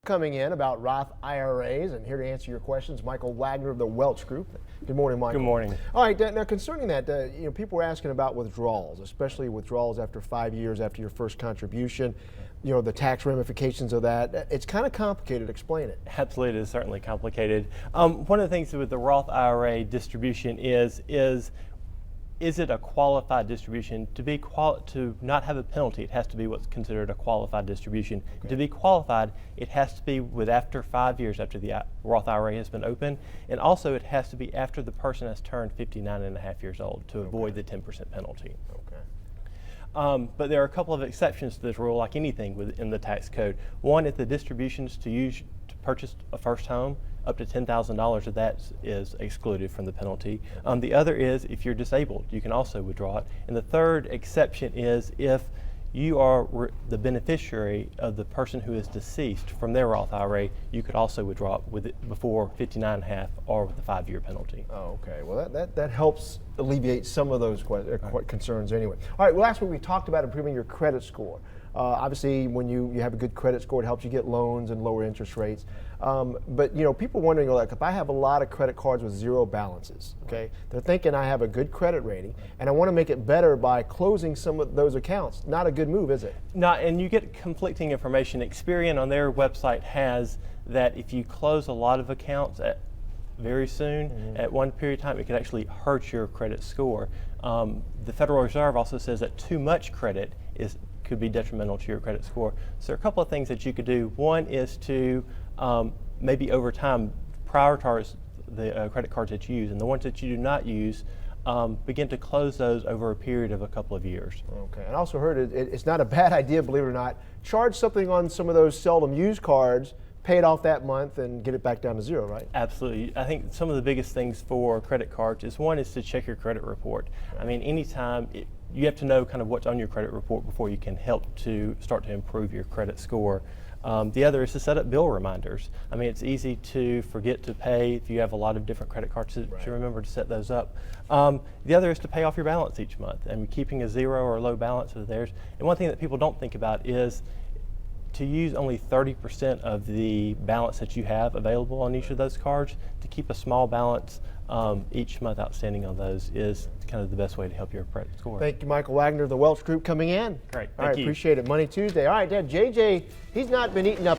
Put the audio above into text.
coming in about Roth IRAs, and here to answer your questions, Michael Wagner of the Welch Group. Good morning, Michael. Good morning. All right, now concerning that, people are asking about withdrawals, especially withdrawals after 5 years after your first contribution. The tax ramifications of that. It's kind of complicated. Explain it. Absolutely, it is certainly complicated. One of the things with the Roth IRA distribution is it a qualified distribution? To not have a penalty, it has to be what's considered a qualified distribution. Okay. To be qualified, it has to be after 5 years after the Roth IRA has been open, and also it has to be after the person has turned 59 and a half years old to avoid the 10% penalty. Okay. But there are a couple of exceptions to this rule, like anything within the tax code. One, if the distributions to purchase a first home, up to $10,000 of that is excluded from the penalty. The other is if you're disabled, you can also withdraw it. And the third exception is if you are the beneficiary of the person who is deceased from their Roth IRA, you could also withdraw it before 59.5 or with the 5-year penalty. Oh, okay. Well, that helps alleviate some of those concerns anyway. All right, well, last week we talked about improving your credit score. Obviously, when you have a good credit score, it helps you get loans and lower interest rates. But people wondering, like, if I have a lot of credit cards with zero balances, okay, they're thinking I have a good credit rating, and I want to make it better by closing some of those accounts. Not a good move, is it? No, and you get conflicting information. Experian on their website has that if you close a lot of accounts very soon, at one period of time, it could actually hurt your credit score. The Federal Reserve also says that too much credit could be detrimental to your credit score. So there are a couple of things that you could do. One is to maybe over time prioritize the credit cards that you use, and the ones that you do not use, begin to close those over a period of a couple of years. Okay, and I also heard it's not a bad idea, believe it or not, charge something on some of those seldom used cards, pay it off that month, and get it back down to zero, right? Absolutely. I think some of the biggest things for credit cards is one is to check your credit report. I mean, anytime you have to know kind of what's on your credit report before you can help to start to improve your credit score. The other is to set up bill reminders. I mean, it's easy to forget to pay if you have a lot of different credit cards to remember to set those up. The other is to pay off your balance each month and keeping a zero or low balance of theirs. And one thing that people don't think about is to use only 30% of the balance that you have available on each of those cards. To keep a small balance each month outstanding on those is kind of the best way to help your credit score. Thank you, Michael Wagner of the Welch Group, coming in. Great, All right, thank you. Appreciate it. Money Tuesday. All right, Dad, JJ, he's not been eating up